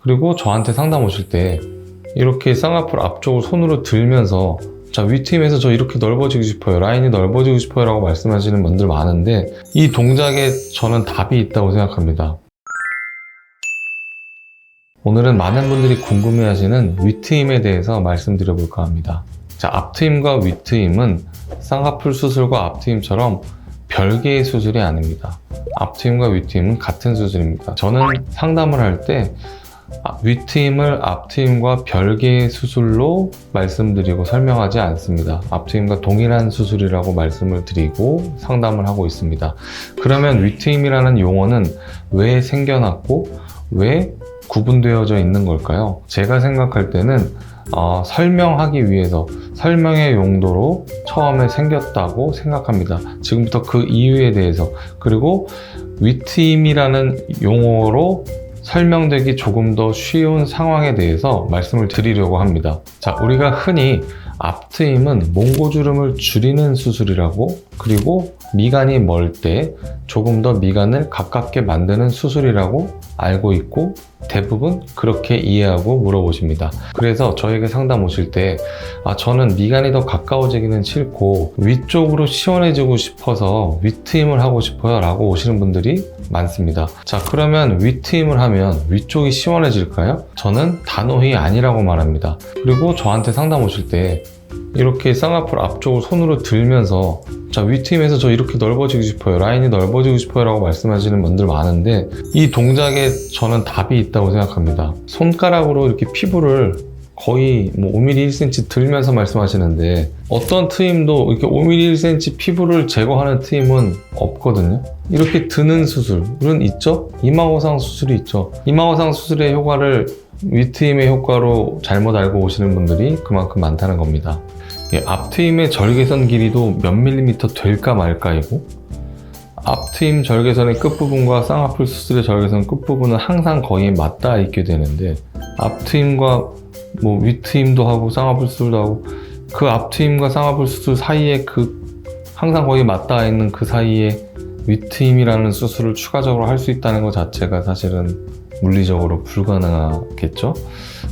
그리고 저한테 상담 오실 때 이렇게 쌍꺼풀 앞쪽을 손으로 들면서 자, 윗트임에서 저 이렇게 넓어지고 싶어요, 라인이 넓어지고 싶어요 라고 말씀하시는 분들 많은데, 이 동작에 저는 답이 있다고 생각합니다. 오늘은 많은 분들이 궁금해하시는 윗트임에 대해서 말씀드려볼까 합니다. 자, 앞트임과 윗트임은 쌍꺼풀 수술과 앞트임처럼 별개의 수술이 아닙니다. 앞트임과 윗트임은 같은 수술입니다. 저는 상담을 할 때 윗트임을 앞트임과 별개의 수술로 말씀드리고 설명하지 않습니다. 앞트임과 동일한 수술이라고 말씀을 드리고 상담을 하고 있습니다. 그러면 윗트임이라는 용어는 왜 생겨났고 왜 구분되어져 있는 걸까요? 제가 생각할 때는 설명하기 위해서, 설명의 용도로 처음에 생겼다고 생각합니다. 지금부터 그 이유에 대해서, 그리고 윗트임이라는 용어로 설명되기 조금 더 쉬운 상황에 대해서 말씀을 드리려고 합니다. 자, 우리가 흔히 앞트임은 몽고주름을 줄이는 수술이라고, 그리고 미간이 멀 때 조금 더 미간을 가깝게 만드는 수술이라고 알고 있고, 대부분 그렇게 이해하고 물어보십니다. 그래서 저에게 상담 오실 때 저는 미간이 더 가까워지기는 싫고 위쪽으로 시원해지고 싶어서 윗트임을 하고 싶어요 라고 오시는 분들이 많습니다. 자, 그러면 윗트임을 하면 위쪽이 시원해질까요? 저는 단호히 아니라고 말합니다. 그리고 저한테 상담 오실 때 이렇게 쌍꺼풀 앞쪽을 손으로 들면서 자, 윗트임에서 저 이렇게 넓어지고 싶어요, 라인이 넓어지고 싶어요 라고 말씀하시는 분들 많은데, 이 동작에 저는 답이 있다고 생각합니다. 손가락으로 이렇게 피부를 거의 5mm, 1cm 들면서 말씀하시는데, 어떤 트임도 이렇게 5mm, 1cm 피부를 제거하는 트임은 없거든요. 이렇게 드는 수술은 있죠? 이마호상 수술이 있죠. 이마호상 수술의 효과를 윗트임의 효과로 잘못 알고 오시는 분들이 그만큼 많다는 겁니다. 앞트임의 절개선 길이도 몇 밀리미터 될까 말까이고, 앞트임 절개선의 끝부분과 쌍꺼풀 수술의 절개선 끝부분은 항상 거의 맞닿아 있게 되는데, 앞트임과 윗트임도 하고 쌍꺼풀 수술도 하고, 그 앞트임과 쌍꺼풀 수술 사이에 항상 거의 맞닿아 있는 그 사이에 윗트임이라는 수술을 추가적으로 할 수 있다는 것 자체가 사실은 물리적으로 불가능하겠죠.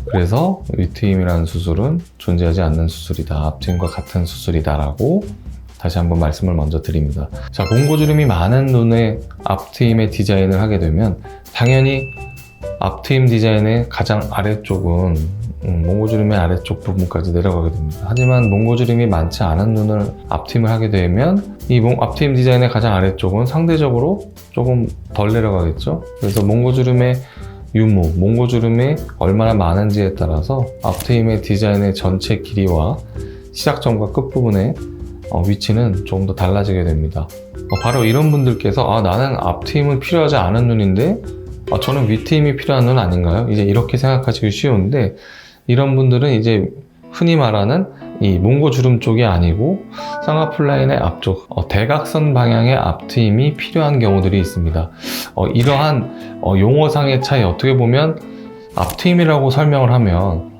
그래서 윗트임이라는 수술은 존재하지 않는 수술이다, 앞트임과 같은 수술이다 라고 다시 한번 말씀을 먼저 드립니다. 자, 몽고주름이 많은 눈의 앞트임의 디자인을 하게 되면 당연히 앞트임 디자인의 가장 아래쪽은 몽고주름의 아래쪽 부분까지 내려가게 됩니다. 하지만 몽고주름이 많지 않은 눈을 앞트임을 하게 되면 이 앞트임 디자인의 가장 아래쪽은 상대적으로 조금 덜 내려가겠죠. 그래서 몽고주름의 유무, 몽고주름이 얼마나 많은지에 따라서 앞트임의 디자인의 전체 길이와 시작점과 끝부분의 위치는 조금 더 달라지게 됩니다. 바로 이런 분들께서 나는 앞트임은 필요하지 않은 눈인데 저는 윗트임이 필요한 눈 아닌가요? 이제 이렇게 생각하시기 쉬운데, 이런 분들은 이제 흔히 말하는 이 몽고주름 쪽이 아니고 쌍꺼풀 라인의 앞쪽, 대각선 방향의 앞트임이 필요한 경우들이 있습니다. 이러한 용어상의 차이, 어떻게 보면 앞트임이라고 설명을 하면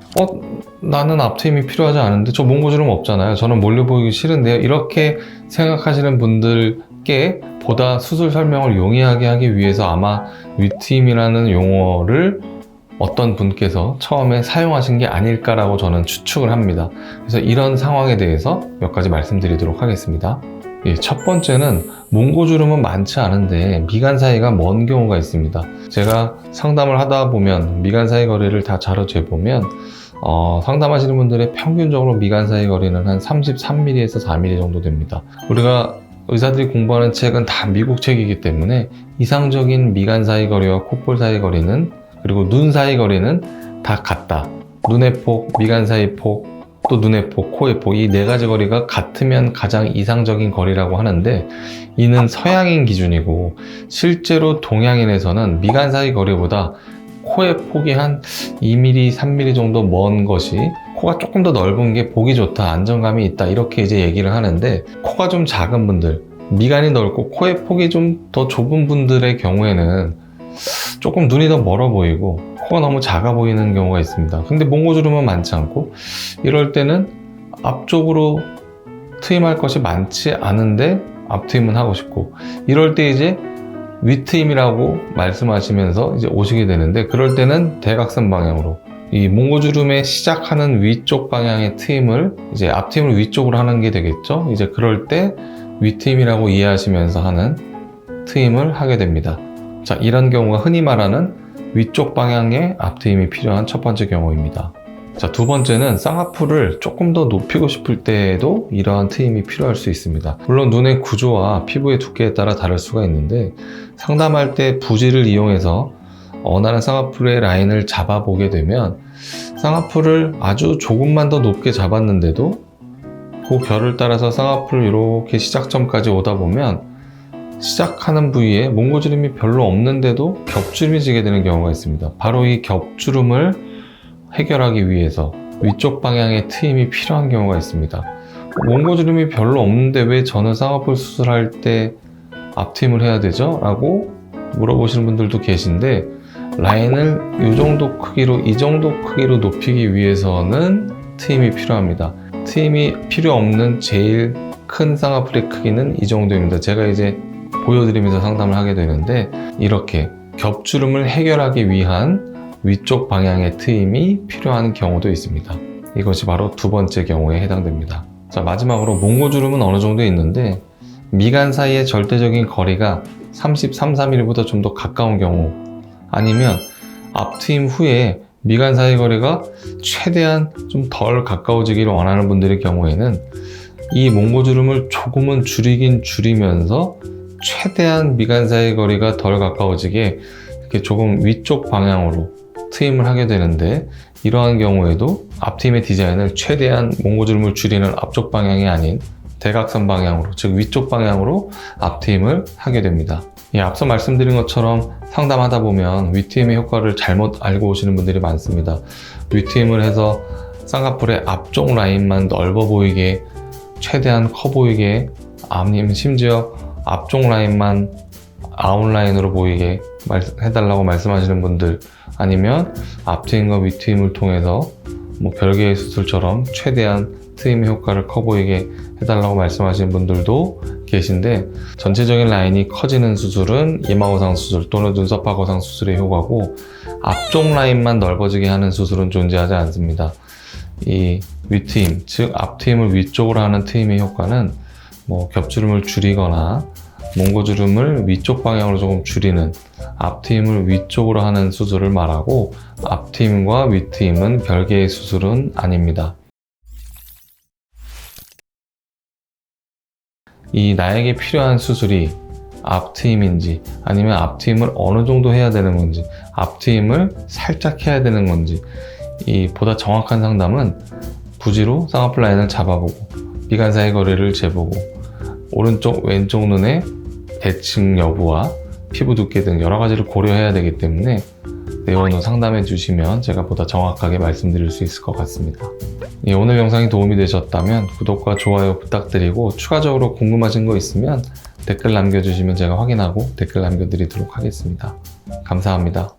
나는 앞트임이 필요하지 않은데 저 몽고주름 없잖아요, 저는 몰려 보이기 싫은데요, 이렇게 생각하시는 분들께 보다 수술 설명을 용이하게 하기 위해서 아마 윗트임이라는 용어를 어떤 분께서 처음에 사용하신 게 아닐까라고 저는 추측을 합니다. 그래서 이런 상황에 대해서 몇 가지 말씀드리도록 하겠습니다. 첫 번째는 몽고주름은 많지 않은데 미간 사이가 먼 경우가 있습니다. 제가 상담을 하다 보면 미간 사이 거리를 다 자료 재보면 상담하시는 분들의 평균적으로 미간 사이 거리는 한 33mm에서 4mm 정도 됩니다. 우리가 의사들이 공부하는 책은 다 미국 책이기 때문에 이상적인 미간 사이 거리와 콧볼 사이 거리는, 그리고 눈 사이 거리는 다 같다. 눈의 폭, 미간 사이 폭, 또 눈의 폭, 코의 폭, 이 네 가지 거리가 같으면 가장 이상적인 거리라고 하는데, 이는 서양인 기준이고 실제로 동양인에서는 미간 사이 거리보다 코의 폭이 한 2mm, 3mm 정도 먼 것이, 코가 조금 더 넓은 게 보기 좋다, 안정감이 있다, 이렇게 이제 얘기를 하는데, 코가 좀 작은 분들, 미간이 넓고 코의 폭이 좀 더 좁은 분들의 경우에는 조금 눈이 더 멀어 보이고 코가 너무 작아 보이는 경우가 있습니다. 근데 몽고주름은 많지 않고, 이럴 때는 앞쪽으로 트임할 것이 많지 않은데 앞트임은 하고 싶고, 이럴 때 이제 윗트임이라고 말씀하시면서 이제 오시게 되는데, 그럴 때는 대각선 방향으로 이 몽고주름의 시작하는 위쪽 방향의 트임을 이제 앞트임을 위쪽으로 하는 게 되겠죠. 이제 그럴 때 윗트임이라고 이해하시면서 하는 트임을 하게 됩니다. 자, 이런 경우가 흔히 말하는 위쪽 방향의 앞트임이 필요한 첫 번째 경우입니다. 자, 두 번째는 쌍꺼풀을 조금 더 높이고 싶을 때에도 이러한 트임이 필요할 수 있습니다. 물론 눈의 구조와 피부의 두께에 따라 다를 수가 있는데, 상담할 때 부지를 이용해서 원하는 쌍꺼풀의 라인을 잡아보게 되면 쌍꺼풀을 아주 조금만 더 높게 잡았는데도 그 결을 따라서 쌍꺼풀을 이렇게 시작점까지 오다 보면 시작하는 부위에 몽고주름이 별로 없는데도 겹주름이 지게 되는 경우가 있습니다. 바로 이 겹주름을 해결하기 위해서 위쪽 방향의 트임이 필요한 경우가 있습니다. 몽고주름이 별로 없는데 왜 저는 쌍꺼풀 수술할 때 앞트임을 해야 되죠? 라고 물어보시는 분들도 계신데, 라인을 이 정도 크기로, 이 정도 크기로 높이기 위해서는 트임이 필요합니다. 트임이 필요 없는 제일 큰 쌍꺼풀의 크기는 이 정도입니다. 제가 이제 보여드리면서 상담을 하게 되는데, 이렇게 겹주름을 해결하기 위한 위쪽 방향의 트임이 필요한 경우도 있습니다. 이것이 바로 두 번째 경우에 해당됩니다. 자, 마지막으로 몽고주름은 어느 정도 있는데 미간 사이의 절대적인 거리가 33~34mm보다 좀 더 가까운 경우, 아니면 앞트임 후에 미간 사이 거리가 최대한 좀 덜 가까워지기를 원하는 분들의 경우에는 이 몽고주름을 조금은 줄이긴 줄이면서 최대한 미간 사이 거리가 덜 가까워지게 이렇게 조금 위쪽 방향으로 트임을 하게 되는데, 이러한 경우에도 앞트임의 디자인을 최대한 몽고주름을 줄이는 앞쪽 방향이 아닌 대각선 방향으로, 즉 위쪽 방향으로 앞트임을 하게 됩니다. 앞서 말씀드린 것처럼 상담하다 보면 윗트임의 효과를 잘못 알고 오시는 분들이 많습니다. 윗트임을 해서 쌍꺼풀의 앞쪽 라인만 넓어 보이게, 최대한 커 보이게, 아니면 심지어 앞쪽 라인만 아웃라인으로 보이게 해달라고 말씀하시는 분들, 아니면 앞트임과 윗트임을 통해서 별개의 수술처럼 최대한 트임의 효과를 커 보이게 해달라고 말씀하시는 분들도 계신데, 전체적인 라인이 커지는 수술은 이마거상 수술 또는 눈썹파 거상 수술의 효과고, 앞쪽 라인만 넓어지게 하는 수술은 존재하지 않습니다. 이 윗트임, 즉 앞트임을 위쪽으로 하는 트임의 효과는 겹주름을 줄이거나 몽고주름을 위쪽 방향으로 조금 줄이는 앞트임을 위쪽으로 하는 수술을 말하고, 앞트임과 윗트임은 별개의 수술은 아닙니다. 이 나에게 필요한 수술이 앞트임인지, 아니면 앞트임을 어느 정도 해야 되는 건지, 앞트임을 살짝 해야 되는 건지, 이 보다 정확한 상담은 부지로 쌍꺼풀 라인을 잡아보고 미간 사이 거리를 재보고 오른쪽 왼쪽 눈의 대칭 여부와 피부 두께 등 여러 가지를 고려해야 되기 때문에 내원 후 상담해 주시면 제가 보다 정확하게 말씀드릴 수 있을 것 같습니다. 오늘 영상이 도움이 되셨다면 구독과 좋아요 부탁드리고, 추가적으로 궁금하신 거 있으면 댓글 남겨주시면 제가 확인하고 댓글 남겨드리도록 하겠습니다. 감사합니다.